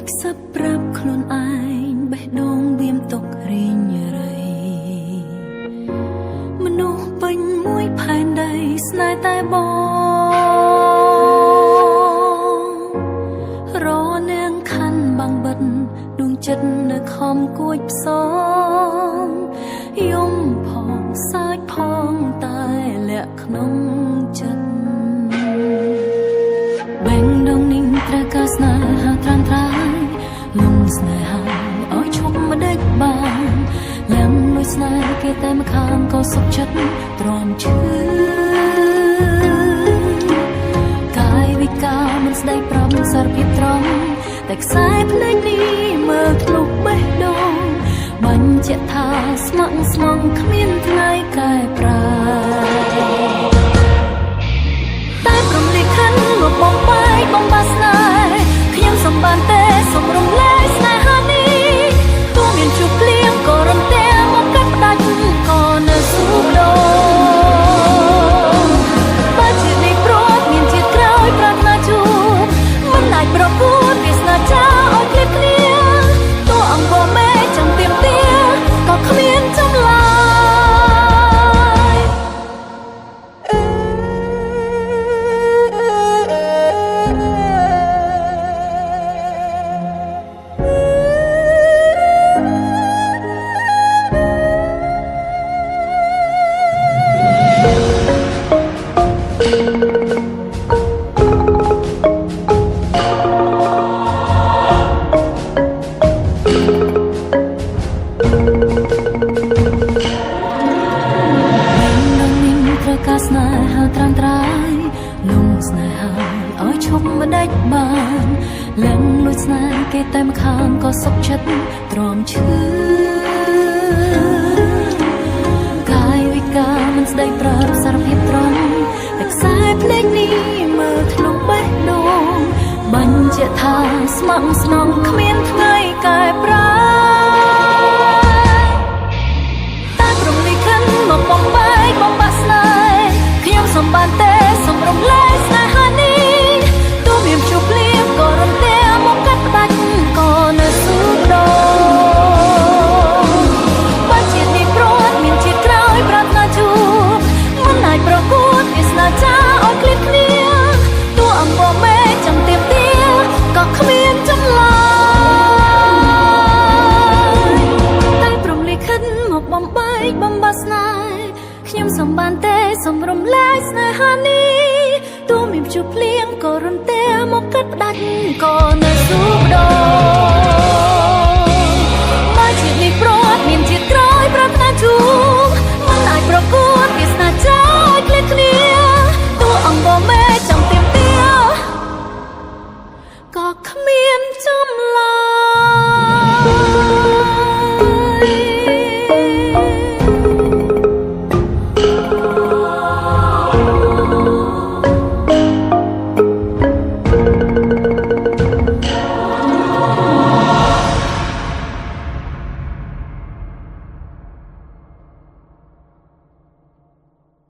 ចខ្សឹបប្រាប់ខ្លួនឯងបេះដូងវាមទុករីងរៃមនុស្សពេញមួយផែនដីស្នេហ៍តែបងរនាងខណ្ឌបាំងបិទដួងចិត្តនៅខំគួចផ្សងយំផងសើចផងតែលាក់ក្នុងចិត្តបែងដងនេះត្រូវការស្នេហាត្រាំត្រាយលំស្នេហាឲ្យឈប់មិនដេចបានឡើងលួចស្នេហ៍គេតែម្ខាងក៏សុខចិត្តទ្រាំឈឺកាយវិការមិនស្ដីប្រំសារភាពត្រង់តែខ្សែភ្នែកនេះមើលធ្លុះបេះដូងបញ្ជាក់ថាស្មោះស្មងគ្មានថ្ងៃកែប្រែតែព្រមលិខិតមកបងបាយបងបាស្នេហ៍ខ្ញុំសំបានទេសូមរំលែកស្នេហានេះទោះមានជួបភ្លៀងក៏រំតែមកកាត់ផ្ដាច់ក៏នៅស៊ូដោបើជានេះព្រោះមានជាតិក្រោយប្រាថ្នាជួបមិនអាចប្រកួតវាស្នេហ៍ចាឲ្យឃ្លាតគ្នាទោះអង្គមេចាំទៀមទាក៏គ្មានចម្លើយស្នេហាត្រាំត្រាយលំស្នេហាឲ្យឈប់មិនដេចបានឡើងលួចស្នេហ៍គេតែម្ខាងក៏សុខចិត្តទ្រាំឈឺកាយវិការមិនស្ដីប្រាប់សារភាពត្រង់តែខ្សែភ្នែកនេះមើលធ្លុះបេះដូងបញ្ជាក់ថាស្មោះស្មងគ្មានថ្ងៃកែប្រែតែព្រមលិខិតមកបងបាយបងបាក់ស្នេហ៍ខ្ញុំសំបានទេសូមរំលែកស្នេហានេះទោះមានជួបភ្លៀងក៏រំតែមកកាត់ផ្ដាច់ក៏នៅស៊ូដោបើជាតិនេះព្រោះមានជាតិក្រោយប្រាថ្នាជួបមិនអាចប្រកួតវាស្នេហ៍ចាឲ្យឃ្លាតគ្នាទោះអង្គមេចាំទៀមទាក៏គ្មានចម្លើយតែព្រមលិខិតមកបំបែកបំបាស្នេហ៍ខ្ញុំសំបានទេសូមរំលែកស្នេហានេះទោះមានជួបភ្លៀងក៏រំតែមកកាត់ផ្ដាច់ក៏នៅស៊ូដោ